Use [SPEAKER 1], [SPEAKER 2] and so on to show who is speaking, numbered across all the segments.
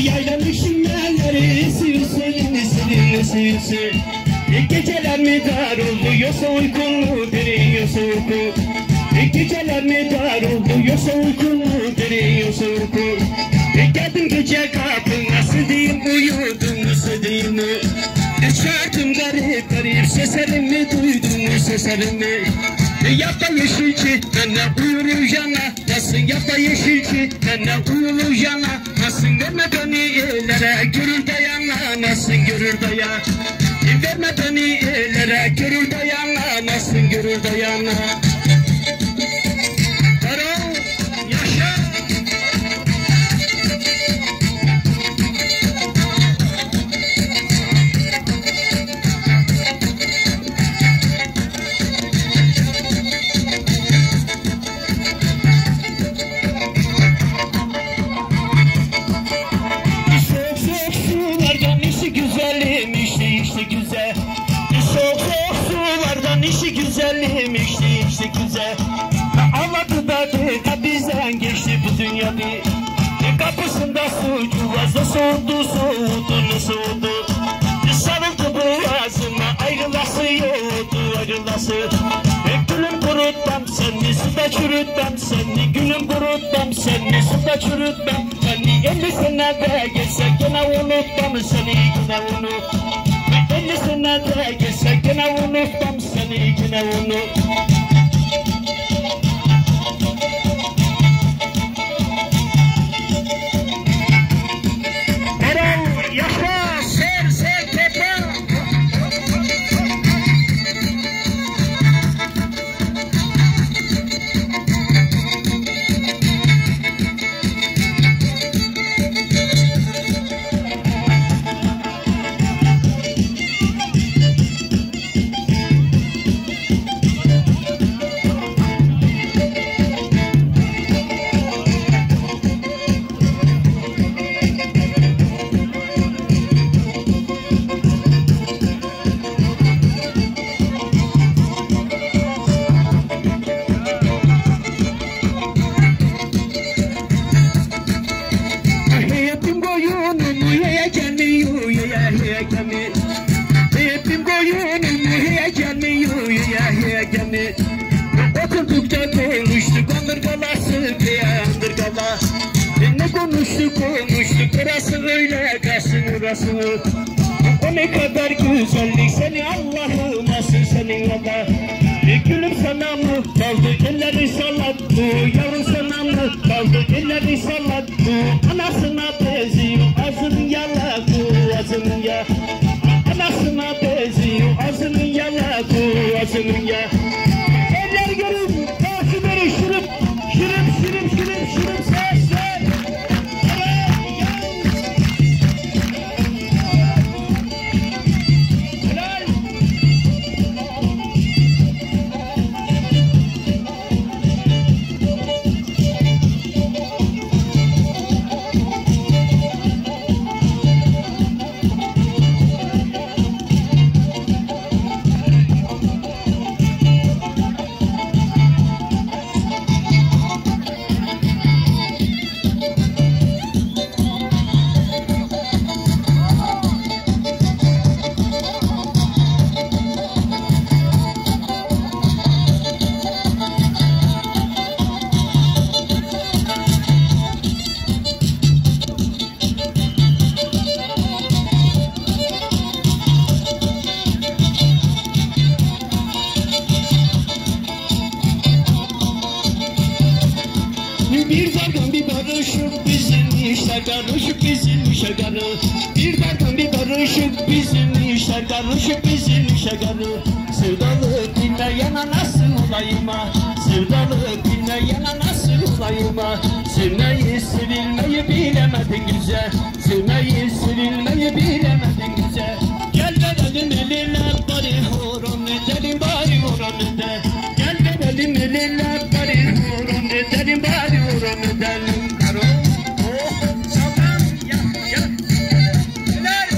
[SPEAKER 1] Yaylanmış şimdileri sürse Geceler mi dar oldu yoksa uykun mu derin yoksa uyku Geceler mi dar oldu yoksa uykun mu derin yoksa uyku Geldim gece kapına sığdayım uyudum sığdayım Çağırdım garip garip seslerimi duydum seslerimi Yapma yeşilçi benden uyur yana Nasıl yapma yeşilçi benden uyur yana Nasıl verme beni ellere görür dayana Nasıl görür dayan Verme beni ellere görür dayana Nasıl görür dayana Karo yaşa İşi güzelim işte güzel Ağladı da bizden geçti bu dünya bir Kapısında su cuvazda soğudu soğudu Sarıldı boğazıma ayrılası yoktu ayrılası Gülüm kurutmam seni suda çürütmem seni Gülüm kurutmam seni suda çürütmem seni 50 senede geçse gene unutmam seni gene unut 50 senede geçse gene unutmam seni gene unut Oturdukça konuştuk andırgala Ne konuştuk orası öyle kalsın orası O ne kadar güzellik seni Allah'ım asıl senin Allah Gülüm sana mı kaldı elleri sallattı Yavrum sana mı kaldı elleri sallattı Anasına benziyor ağzının yalağı ağzının ya Anasına benziyor ağzının yalağı ağzının ya Eller görün takipleri şırıp sesler Helal Bir dargın bir barışık bizim işler karışık bizim işler karışık Bir dargın bir barışık bizim işler karışık bizim işler karışık Sevdalık dinleyen nasıl olayım ha Sevdalık dinleyen nasıl olayım ha Sevmeyi sevilmeyi bilemedin güzel Sevmeyi sevilmeyi bilemedin güzel Gel verelim eline bari horon edelim bari horon edelim Gel verelim eline bari horon edelim bari horon edelim Karo sallan ya Helal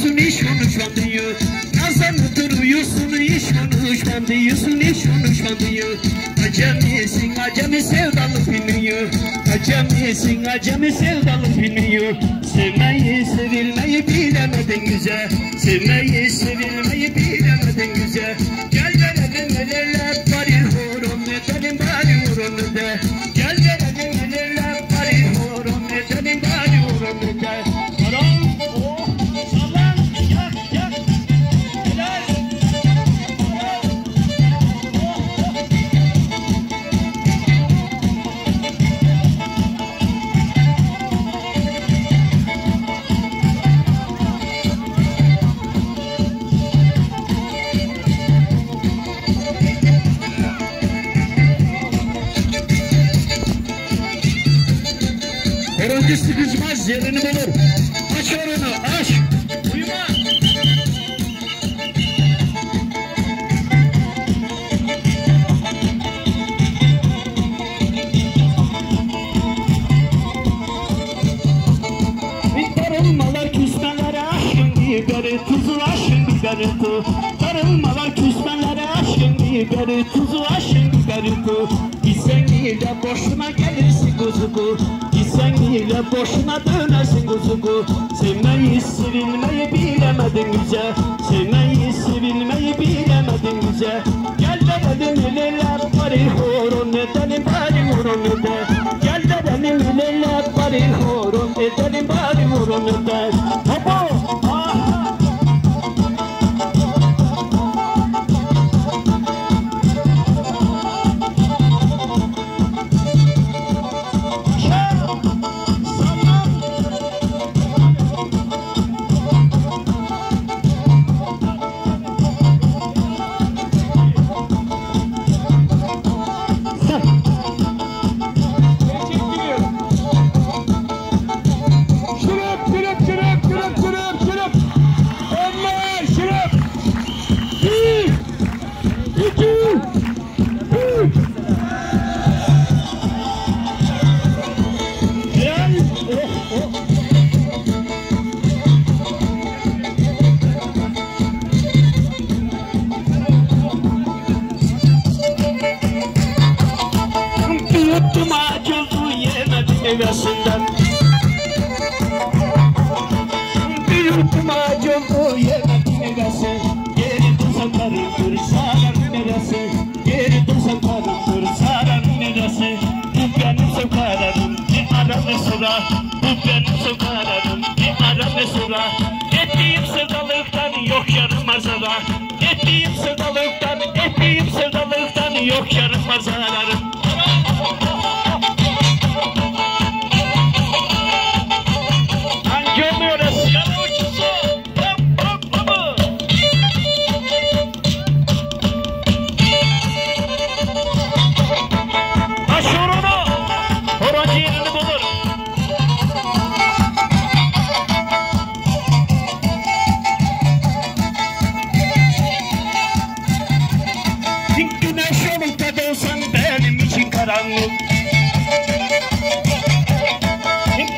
[SPEAKER 1] diyorsun, hiç konuşmadın. Nazlanıdır uyusun, hiç konuşmadın, hiç konuşmadın. Acemisin, acemi sevdalık bilmiyor. Acemisin, acemi sevdalık bilmiyor. Sevmeyi, sevilmeyi bilemedin güzel. Sevmeyi, sevilmeyi bilemedin güzel. Gel verelim ellerle bari horon edelim, bari horon ede. Gel verelim ellerle bari horon edelim, bari horon ede. Horon, oh, sallan, yak, yak. Helal. Horoncu sıkışmaz, yerini bulur. Aç horonu, aç. Uyuma. Darılmalar küsmelere aşkın biberi tuzu, aşkın biberi tu. Darılmalar küsmelere aşkın biberi tuzu, aşkın biberi tu. Gitsen ile boşuna gelirsin kuzuku. Gitsen ile boşuna dönersin kuzuku. Sevmeyi, sevilmeyi bilemedin güzel. Sevmeyi, sevilmeyi bilemedin güzel. Gel verelim ilerler bari horon edelim, bari horon ede. Gel verelim ilerler bari horon edelim, bari horon ede. Hopo! Aha! Yuttum acıldı yemedim evesinden. Bir yuttum acıldı yemedim evesi. Geri dursan karımdır saran neresi. Geri dursan karımdır saran neresi. Bu benim sevkararım bir ara ve sıra. Bu benim sevkararım bir ara ve sıra. Ettiğim sevdalıktan yok yarım arzara. Ettiğim sevdalıktan yok yarım arzararım.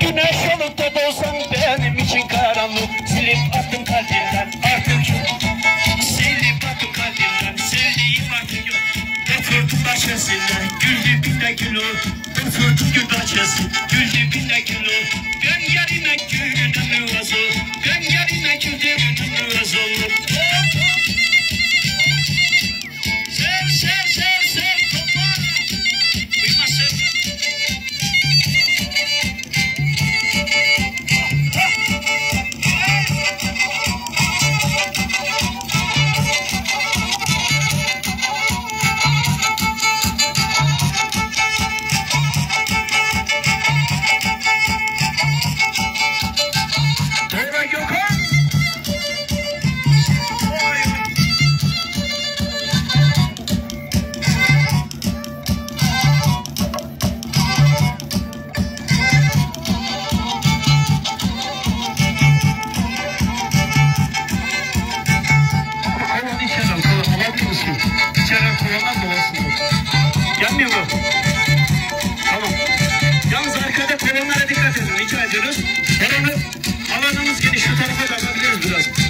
[SPEAKER 1] Güneş olup da doğsan benim için karanlık. Silip attım kalbimden artık yok. Silip attım kalbimden sevdiğim artık yok. Öpürdüm başkasıyla güldü bin de gül ol. Öpürdüm gün başkası güldü bin de gül ol. Ben yarına güldüm vaz ol. Ben yarına güldüm vaz ol. Sev sev sev sev kopar. Duymazsın. Yanmıyor mu? Tamam. Yalnız arkada kolonlara dikkat edin. Rica ediyoruz. Kolonu alanımız geniş. Şu tarafa bakabiliriz biraz.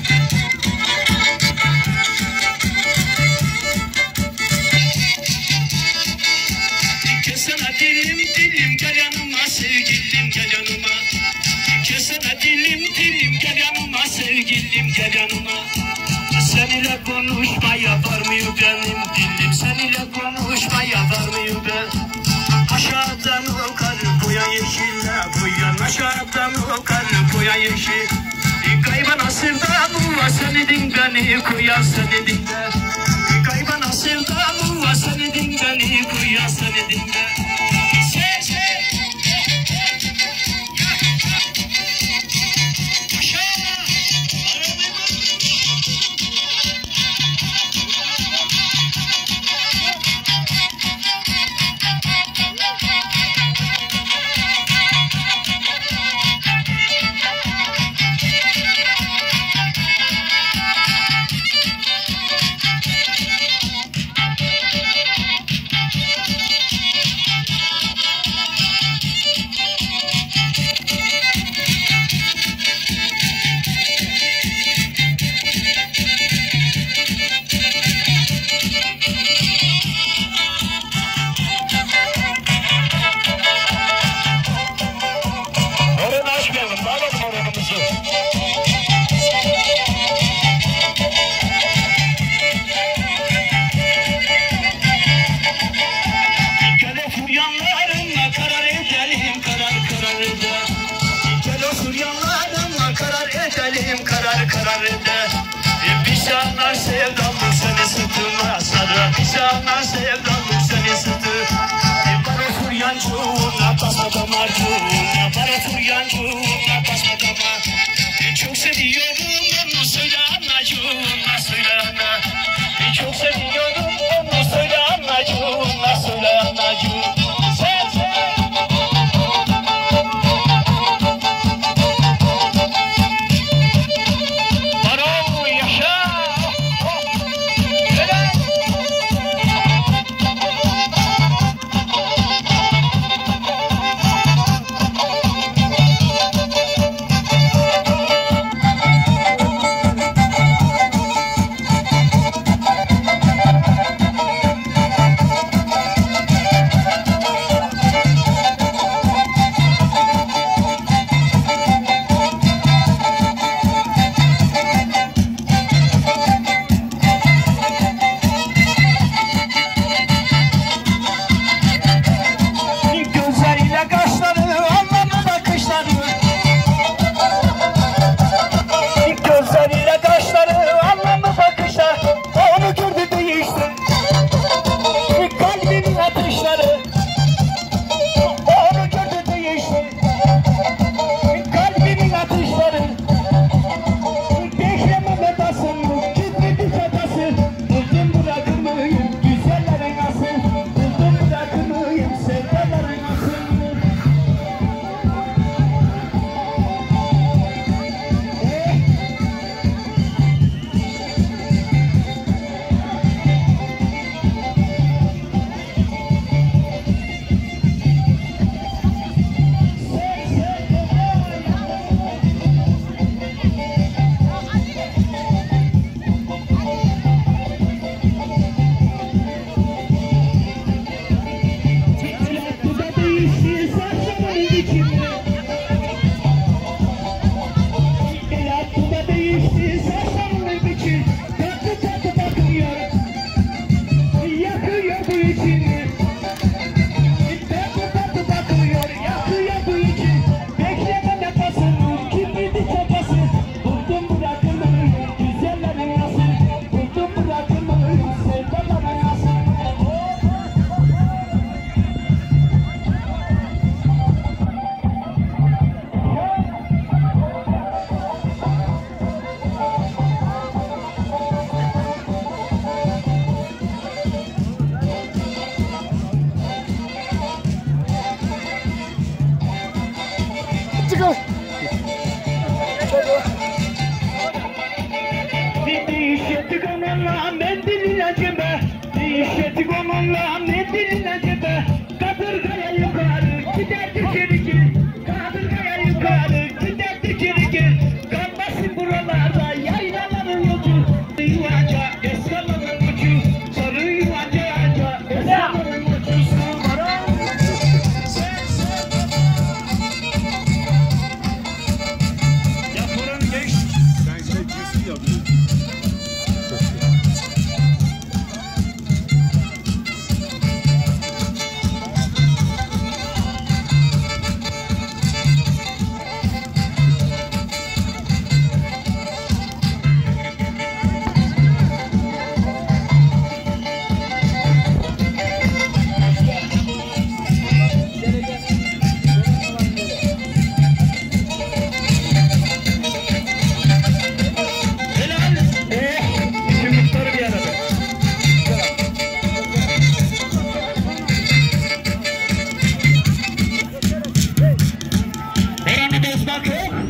[SPEAKER 1] sevgilim gel yanıma. Kesene dilim gel yanıma sevgilim gel yanıma. Seninle konuşmaya varmıyor benim dilim, seninle konuşmaya varmıyor ben. Aşağıdan o karı boya yeşille boyan, aşağıdan o karı boya yeşil. Kaybana sevdamı var seni din beni koyan seni din de. Kaybana sevdamı var seni din beni koyan seni din de. Karar eder. Bir canan sevdalım seni sırtına sarı. Bir canan sevdalım seni sırtı. Bana furyancığına basma damarcığına. Bana furyancığına basma damar. Çok seviyorum onu söyle anacığına söyle ana. Çok seviyorum onu söyle anacığına söyle anacığına.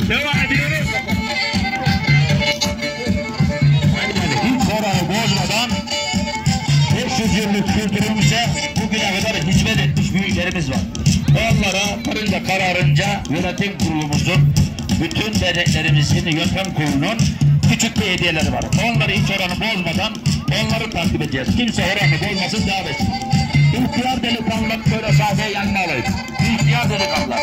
[SPEAKER 2] Devam ediyoruz. Hiç oranı bozmadan 500 yıllık kültürümüze bugüne kadar hizmet etmiş büyüklerimiz var. Onlara karınca kararınca yönetim kurulumuzun, bütün derneklerimizin yönetim kurulunun küçük bir hediyeleri var. Onları hiç oranı bozmadan onları takip edeceğiz. Kimse oranı bozmasın, devam etsin. İhtiyar delikanlı böyle sahaya yanına alayım. İhtiyar delikanlı.